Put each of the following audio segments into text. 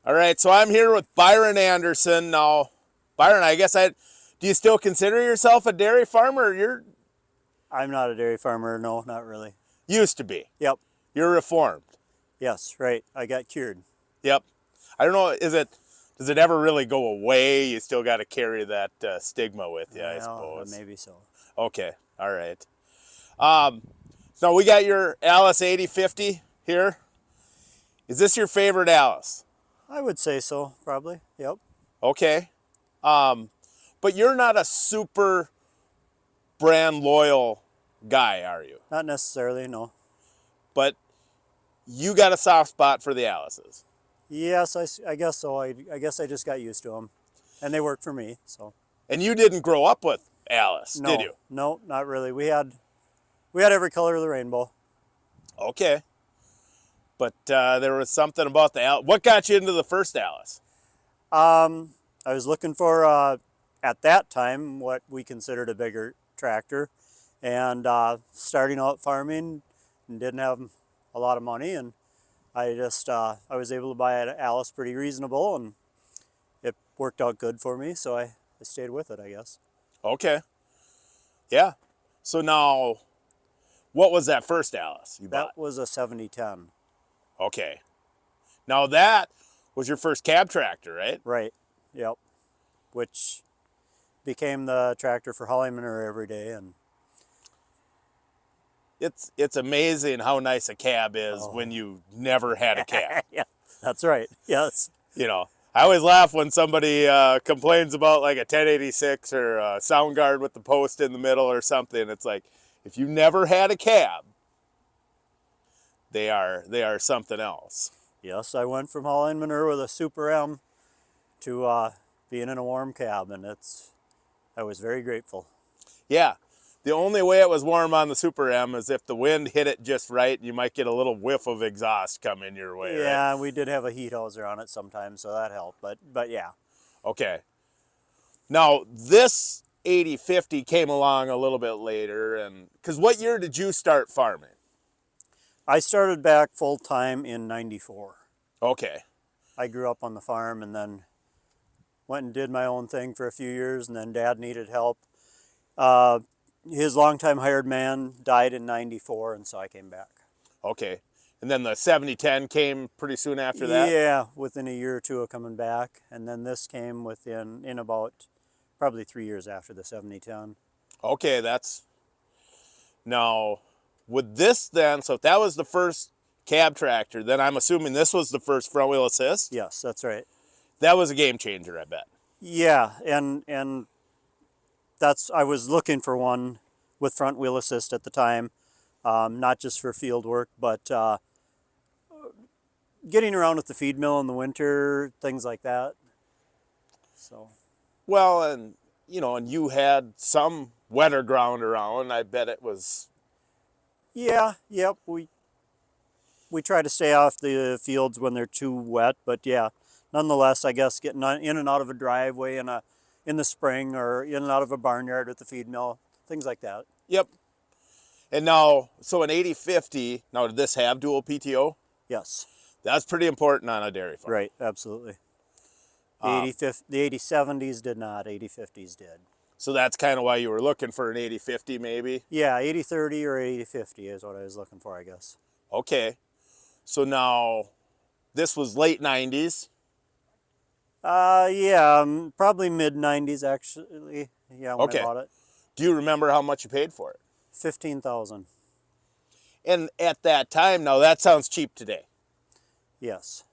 All right, so I'm here with Byron Anderson. Now, Byron, do you still consider yourself a dairy farmer? You're I'm not a dairy farmer. No, not really. used to be. Yep. You're reformed. Yes, right. I got cured. Yep. I don't know, does it ever really go away? You still got to carry that stigma with you, I Well, suppose. maybe so. Okay, all right. Um, so we got your Allis 8050 here. Is this your favorite Allis? I would say so, probably. Yep. Okay. But you're not a super brand loyal guy, are you? Not necessarily, no. But you got a soft spot for the Allises. Yes, I guess so. I guess I just got used to them, and they work for me. So. And you didn't grow up with Allis, No, did you? no, not really. We had every color of the rainbow. Okay. But there was something about the Allis. What got you into the first Allis? I was looking for at that time what we considered a bigger tractor, and starting out farming and didn't have a lot of money, and I was able to buy an Allis pretty reasonable, and it worked out good for me, so I stayed with it, I guess. Okay. Yeah. So now, what was that first Allis you bought? That was a 7010. Okay. Now that was your first cab tractor, right? Right. Yep. Which became the tractor for hauling manure every day, and It's amazing how nice a cab is when you never had a cab. yeah, that's right. Yes. You know, I always laugh when somebody complains about like a 1086 or a sound guard with the post in the middle or something. It's like, if you never had a cab, they are something else. Yes, I went from hauling manure with a Super M to being in a warm cab, and I was very grateful. Yeah. The only way it was warm on the Super M is if the wind hit it just right, you might get a little whiff of exhaust coming your way, Yeah, right? we did have a heat houser on it sometimes, so that helped. But yeah. Okay. Now, this 8050 came along a little bit later, and because what year did you start farming? I started back full time in '94. Okay. I grew up on the farm and then went and did my own thing for a few years, and then Dad needed help. His longtime hired man died in '94, and so I came back. Okay. And then the 7010 came pretty soon after that? Yeah, within a year or two of coming back, and then this came in about probably 3 years after the 7010. Okay, now, with this then, so if that was the first cab tractor, then I'm assuming this was the first front wheel assist? Yes, that's right. That was a game changer, I bet. Yeah, and I was looking for one with front wheel assist at the time, not just for field work, but getting around with the feed mill in the winter, things like that. So. Well, and you had some wetter ground around. I bet it was. Yeah, yep. We try to stay off the fields when they're too wet, but yeah, nonetheless, I guess getting in and out of a driveway in the spring, or in and out of a barnyard with the feed mill, things like that. Yep. And now, so an 8050. Now, did this have dual PTO? Yes. That's pretty important on a dairy farm. Right. Absolutely. The 8070s did not. 8050s did. So that's kind of why you were looking for an 8050, maybe. Yeah, 8030 or 8050 is what I was looking for, I guess. Okay. So now, this was late 90s. Yeah, probably mid 90s actually. Yeah, when I bought it. Do you remember how much you paid for it? 15,000. And at that time, now that sounds cheap today. Yes.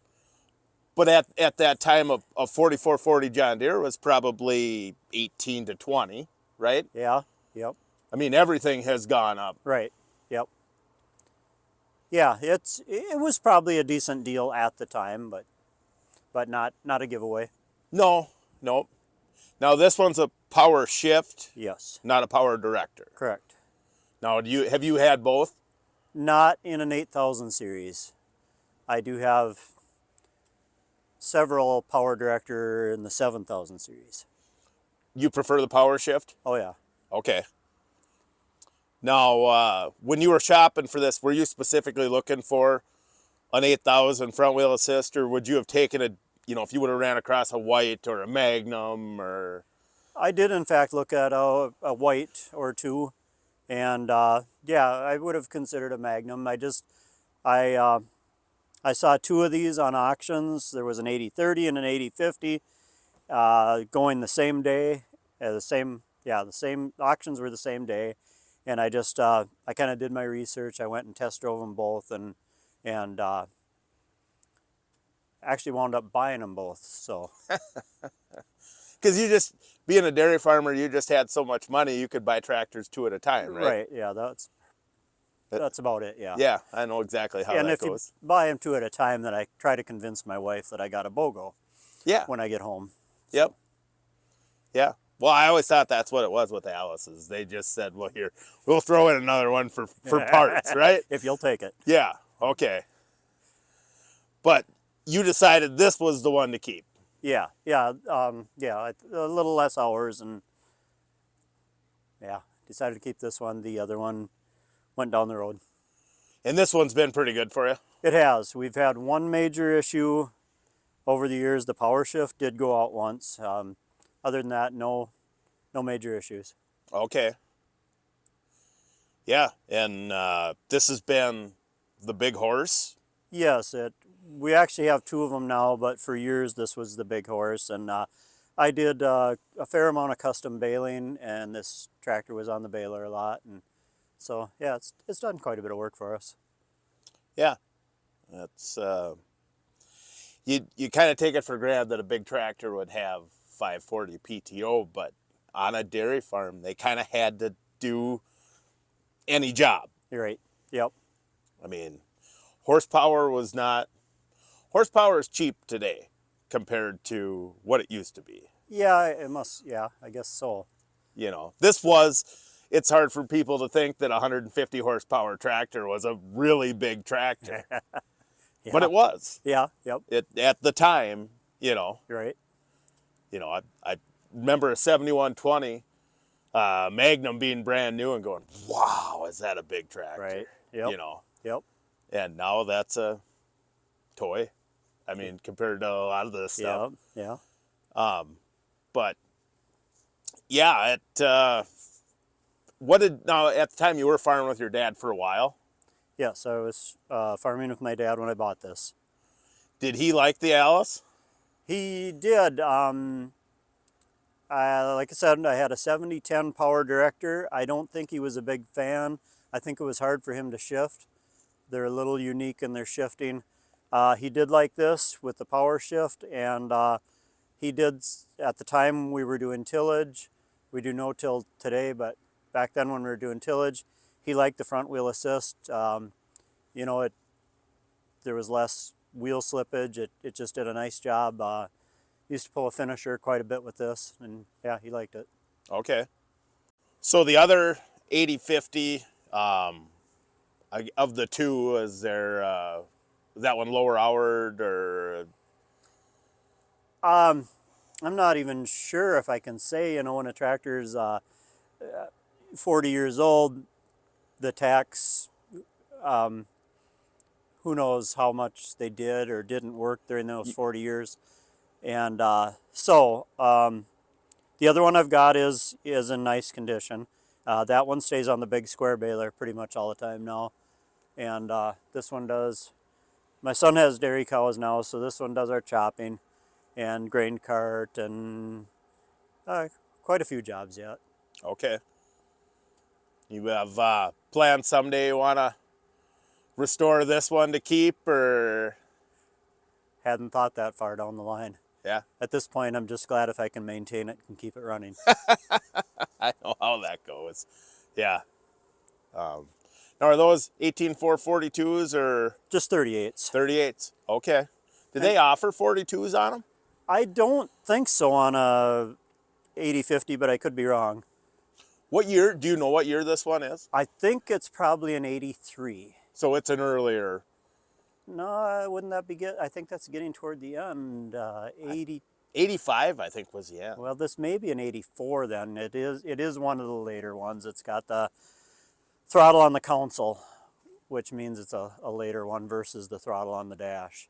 But at that time, a 4440 John Deere was probably 18 to 20, right? Yeah. Yep. I mean, everything has gone up. Right. Yep. Yeah, it was probably a decent deal at the time, but not a giveaway. No. Now this one's a power shift. Yes. Not a power director. Correct. Now, have you had both? Not in an 8000 series. I do have several power director in the 7000 series. You prefer the power shift? Oh yeah. Okay. Now, when you were shopping for this, were you specifically looking for an 8000 front wheel assist, or would you have taken if you would have ran across a white or a Magnum or. I did in fact look at a white or two, and yeah, I would have considered a Magnum. I I saw two of these on auctions. There was an 8030 and an 8050 going the same day. The same auctions were the same day, and I kind of did my research. I went and test drove them both, and actually wound up buying them both. So Because you just, being a dairy farmer, you just had so much money, you could buy tractors two at a time, right? right, yeah, that's about it. Yeah. Yeah, I know exactly how And that if goes. you buy them two at a time, then I try to convince my wife that I got a BOGO Yeah. when I get home. Yep. Yeah. Well, I always thought that's what it was with the Allis's. They just said, well, here, we'll throw in another one for parts, right? If you'll take it. Yeah. Okay. But you decided this was the one to keep. Yeah, yeah, yeah. A little less hours, and yeah, decided to keep this one. The other one went down the road. And this one's been pretty good for you. It has. We've had one major issue over the years. The power shift did go out once. Other than that, no major issues. Okay. Yeah. And this has been the big horse. Yes, we actually have two of them now, but for years this was the big horse, and I did a fair amount of custom baling, and this tractor was on the baler a lot, and so yeah, it's done quite a bit of work for us. Yeah. That's you kind of take it for granted that a big tractor would have 540 PTO, but on a dairy farm, they kind of had to do any job. You're right. Yep. I mean, horsepower is cheap today compared to what it used to be. Yeah, it must. Yeah, I guess so. It's hard for people to think that a 150 horsepower tractor was a really big tractor, Yeah. but it was. Yeah. Yep. At the time, You're right. I remember a 7120 Magnum being brand new and going, wow, is that a big tractor? Right. Yep. Yep. And now that's a toy. I mean, compared to a lot of this stuff. Yeah. But yeah, now at the time you were farming with your dad for a while. Yes, I was farming with my dad when I bought this. Did he like the Allis? He did. Like I said, I had a 7010 power director. I don't think he was a big fan. I think it was hard for him to shift. They're a little unique in their shifting. He did like this with the power shift, and he did, at the time we were doing tillage. We do no-till today, but back then when we were doing tillage, he liked the front wheel assist. There was less wheel slippage. It just did a nice job. Used to pull a finisher quite a bit with this, and yeah, he liked it. Okay. So the other 8050, of the two, is that one lower houred or? I'm not even sure if I can say, when a tractor's 40 years old, the tax, who knows how much they did or didn't work during those 40 years. And the other one I've got is in nice condition. That one stays on the big square baler pretty much all the time now. And this one does, my son has dairy cows now, so this one does our chopping and grain cart and quite a few jobs yet. Okay. You have plans someday you want to restore this one to keep, or? Hadn't thought that far down the line. Yeah. At this point, I'm just glad if I can maintain it and keep it running. I know how that goes. Yeah. Now, are those 18442s or? Just 38s. 38s. Okay. Did they offer 42s on them? I don't think so on a 8050, but I could be wrong. What year? Do you know what year this one is? I think it's probably an 83. So it's an earlier. No, wouldn't that be good? I think that's getting toward the end. 80. 85, I think, was the end. Well, this may be an 84 then. It is one of the later ones. It's got the throttle on the console, which means it's a later one versus the throttle on the dash.